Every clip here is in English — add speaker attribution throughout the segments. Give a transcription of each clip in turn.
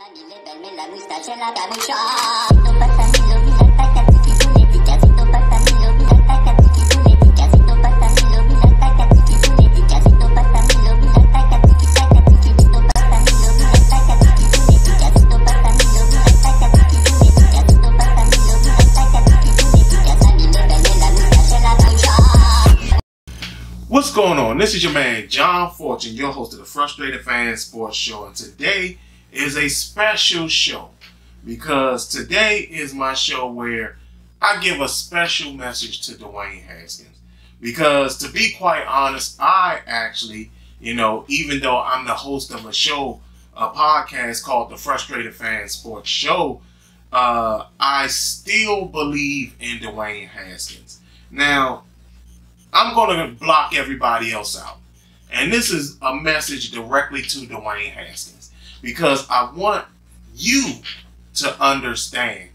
Speaker 1: What's going on? This is your man John Fortune, your host of the Frustrated Fan Sports Show, and today is a special show because today is my show where I give a special message to Dwayne Haskins. Because to be quite honest, I actually, even though I'm the host of a podcast called the Frustrated Fan Sports Show, I still believe in Dwayne Haskins. Now, I'm going to block everybody else out. And this is a message directly to Dwayne Haskins. Because I want you to understand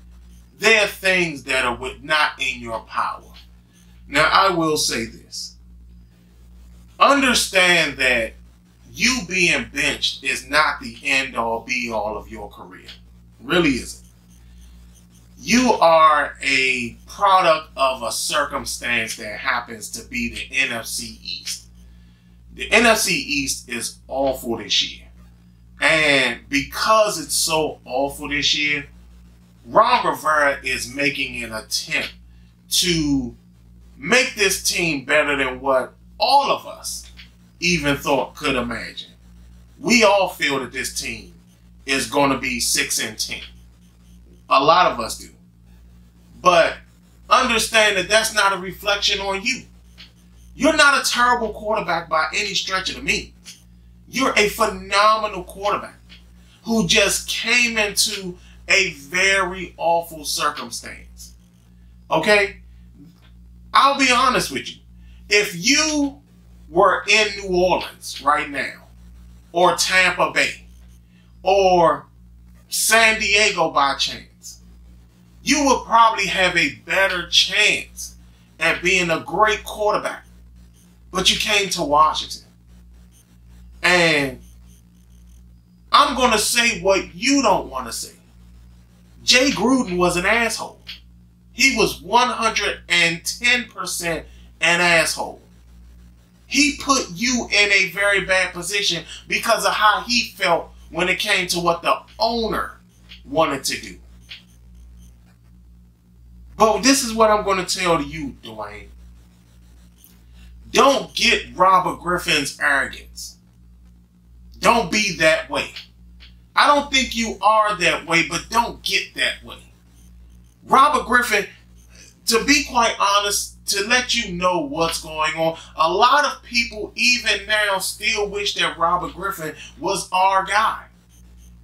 Speaker 1: there are things that are not in your power. Now, I will say this. Understand that you being benched is not the end-all, be-all of your career. It really isn't. You are a product of a circumstance that happens to be the NFC East. The NFC East is awful this year. And because it's so awful this year, Ron Rivera is making an attempt to make this team better than what all of us even thought could imagine. We all feel that this team is going to be 6-10. A lot of us do. But understand that that's not a reflection on you. You're not a terrible quarterback by any stretch of the means. You're a phenomenal quarterback who just came into a very awful circumstance. Okay? I'll be honest with you. If you were in New Orleans right now, or Tampa Bay, or San Diego by chance, you would probably have a better chance at being a great quarterback. But you came to Washington. And I'm going to say what you don't want to say. Jay Gruden was an asshole. He was 110% an asshole. He put you in a very bad position because of how he felt when it came to what the owner wanted to do. But this is what I'm going to tell you, Dwayne. Don't get Robert Griffin's arrogance. Don't be that way. I don't think you are that way, but don't get that way. Robert Griffin, to be quite honest, to let you know what's going on, a lot of people even now still wish that Robert Griffin was our guy.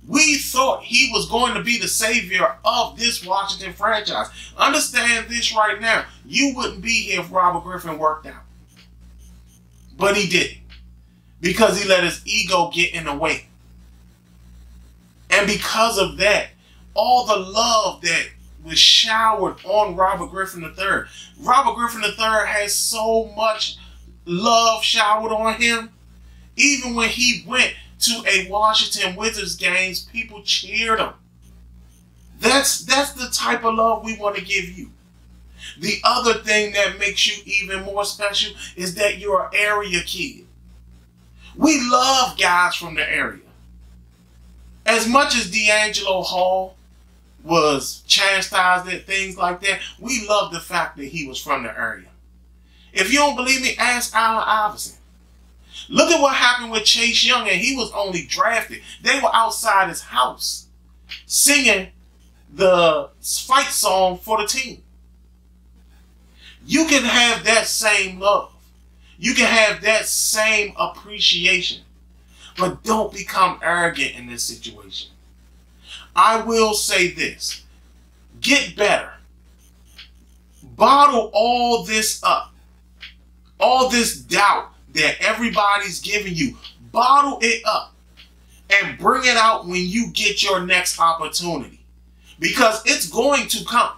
Speaker 1: We thought he was going to be the savior of this Washington franchise. Understand this right now. You wouldn't be here if Robert Griffin worked out. But he didn't. Because he let his ego get in the way. And because of that, all the love that was showered on Robert Griffin III. Robert Griffin III has so much love showered on him. Even when he went to a Washington Wizards games, people cheered him. That's the type of love we want to give you. The other thing that makes you even more special is that you're an area kid. We love guys from the area. As much as D'Angelo Hall was chastised at things like that, we love the fact that he was from the area. If you don't believe me, ask Allen Iverson. Look at what happened with Chase Young, and he was only drafted. They were outside his house singing the fight song for the team. You can have that same love. You can have that same appreciation. But don't become arrogant in this situation. I will say this. Get better. Bottle all this up. All this doubt that everybody's giving you. Bottle it up. And bring it out when you get your next opportunity. Because it's going to come.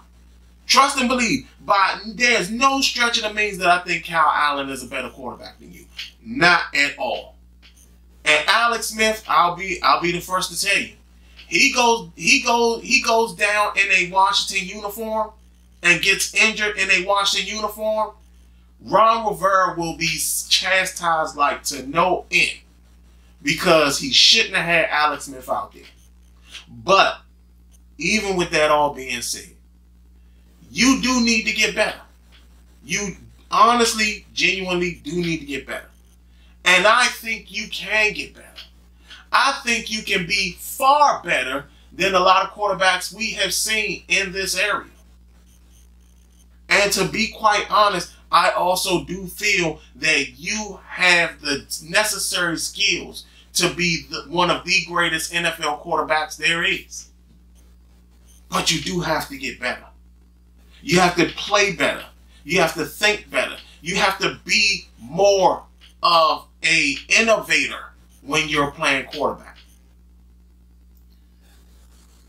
Speaker 1: Trust and believe. There's no stretch of the means that I think Kyle Allen is a better quarterback than you. Not at all. And Alex Smith, I'll be the first to tell you, He goes down in a Washington uniform and gets injured in a Washington uniform. Ron Rivera will be chastised like to no end because he shouldn't have had Alex Smith out there. But even with that all being said, you do need to get better. You honestly, genuinely do need to get better. And I think you can get better. I think you can be far better than a lot of quarterbacks we have seen in this area. And to be quite honest, I also do feel that you have the necessary skills to be one of the greatest NFL quarterbacks there is. But you do have to get better. You have to play better. You have to think better. You have to be more of an innovator when you're playing quarterback.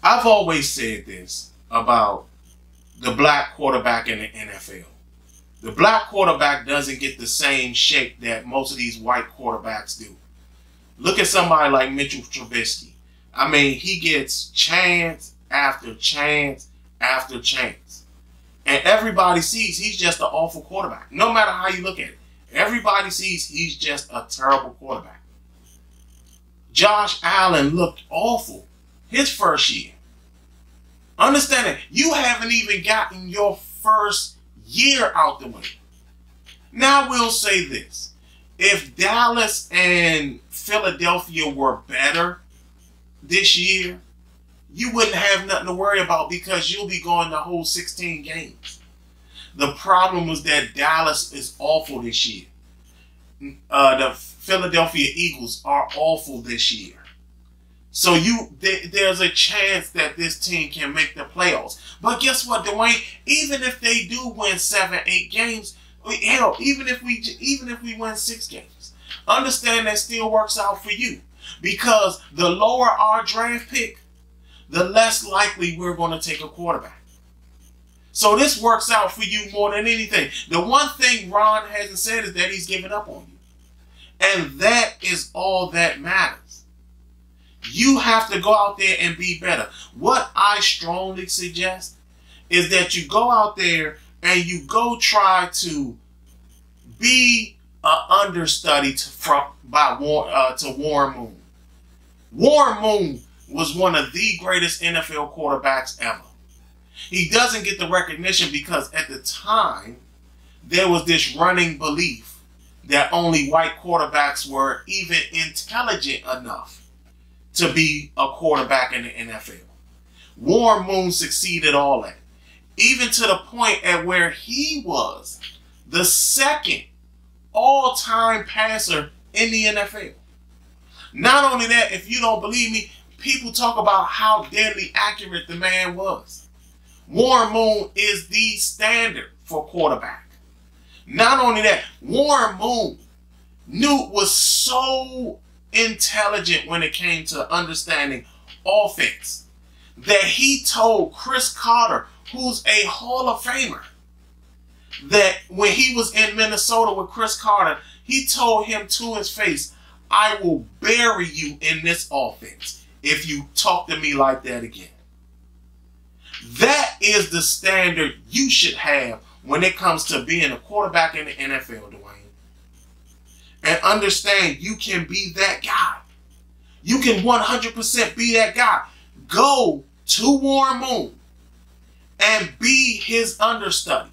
Speaker 1: I've always said this about the black quarterback in the NFL. The black quarterback doesn't get the same shake that most of these white quarterbacks do. Look at somebody like Mitchell Trubisky. I mean, he gets chance after chance after chance. And everybody sees he's just an awful quarterback. No matter how you look at it. Everybody sees he's just a terrible quarterback. Josh Allen looked awful his first year. Understand that you haven't even gotten your first year out the way. Now we'll say this. If Dallas and Philadelphia were better this year, you wouldn't have nothing to worry about because you'll be going the whole 16 games. The problem was that Dallas is awful this year. The Philadelphia Eagles are awful this year. So there's a chance that this team can make the playoffs. But guess what, Dwayne? Even if they do win 7, 8 games, hell, even if we win 6 games, understand that still works out for you. Because the lower our draft pick, the less likely we're going to take a quarterback. So this works out for you more than anything. The one thing Ron hasn't said is that he's given up on you. And that is all that matters. You have to go out there and be better. What I strongly suggest is that you go out there and you go try to be an understudy to Warren Moon. Warren Moon was one of the greatest NFL quarterbacks ever. He doesn't get the recognition because at the time, there was this running belief that only white quarterbacks were even intelligent enough to be a quarterback in the NFL. Warren Moon succeeded all that. Even to the point at where he was the second all-time passer in the NFL. Not only that, if you don't believe me, people talk about how deadly accurate the man was. Warren Moon is the standard for quarterback. Not only that, Warren Moon was so intelligent when it came to understanding offense that he told Chris Carter, who's a Hall of Famer, that when he was in Minnesota with Chris Carter, he told him to his face, I will bury you in this offense if you talk to me like that again. That is the standard you should have when it comes to being a quarterback in the NFL, Dwayne. And understand you can be that guy. You can 100% be that guy. Go to Warren Moon and be his understudy.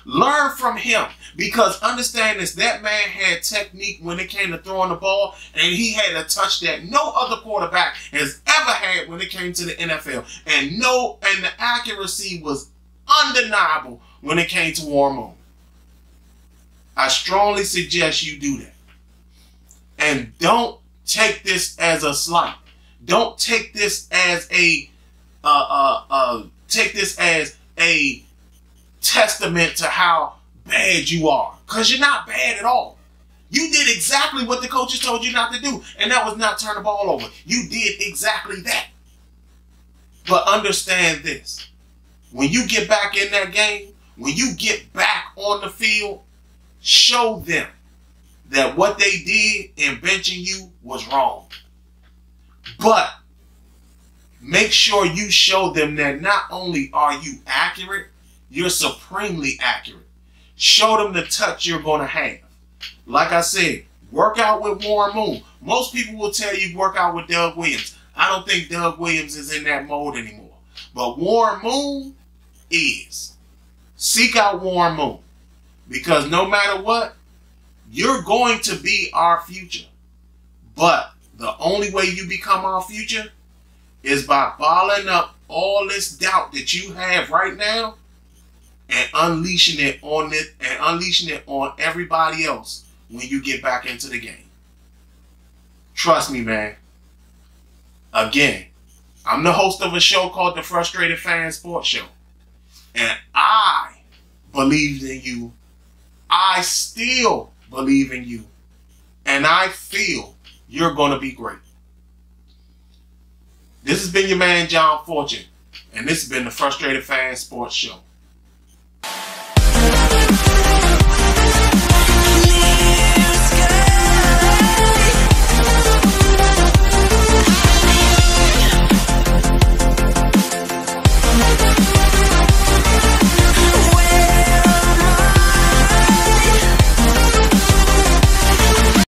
Speaker 1: Learn from him because understand this, that man had technique when it came to throwing the ball and he had a touch that no other quarterback has ever had when it came to the NFL. And the accuracy was undeniable when it came to Warren Moon. I strongly suggest you do that. And don't take this as a slight. Don't take this as a testament to how bad you are. Because you're not bad at all. You did exactly what the coaches told you not to do. And that was not turn the ball over. You did exactly that. But understand this. When you get back in that game, when you get back on the field, show them that what they did in benching you was wrong. But make sure you show them that not only are you accurate, you're supremely accurate. Show them the touch you're going to have. Like I said, work out with Warren Moon. Most people will tell you work out with Doug Williams. I don't think Doug Williams is in that mode anymore. But Warren Moon is. Seek out Warren Moon. Because no matter what, you're going to be our future. But the only way you become our future is by bottling up all this doubt that you have right now and unleashing it on everybody else when you get back into the game. Trust me, man. Again, I'm the host of a show called The Frustrated Fan Sports Show. And I believed in you. I still believe in you. And I feel you're going to be great. This has been your man, John Fortune. And this has been The Frustrated Fan Sports Show.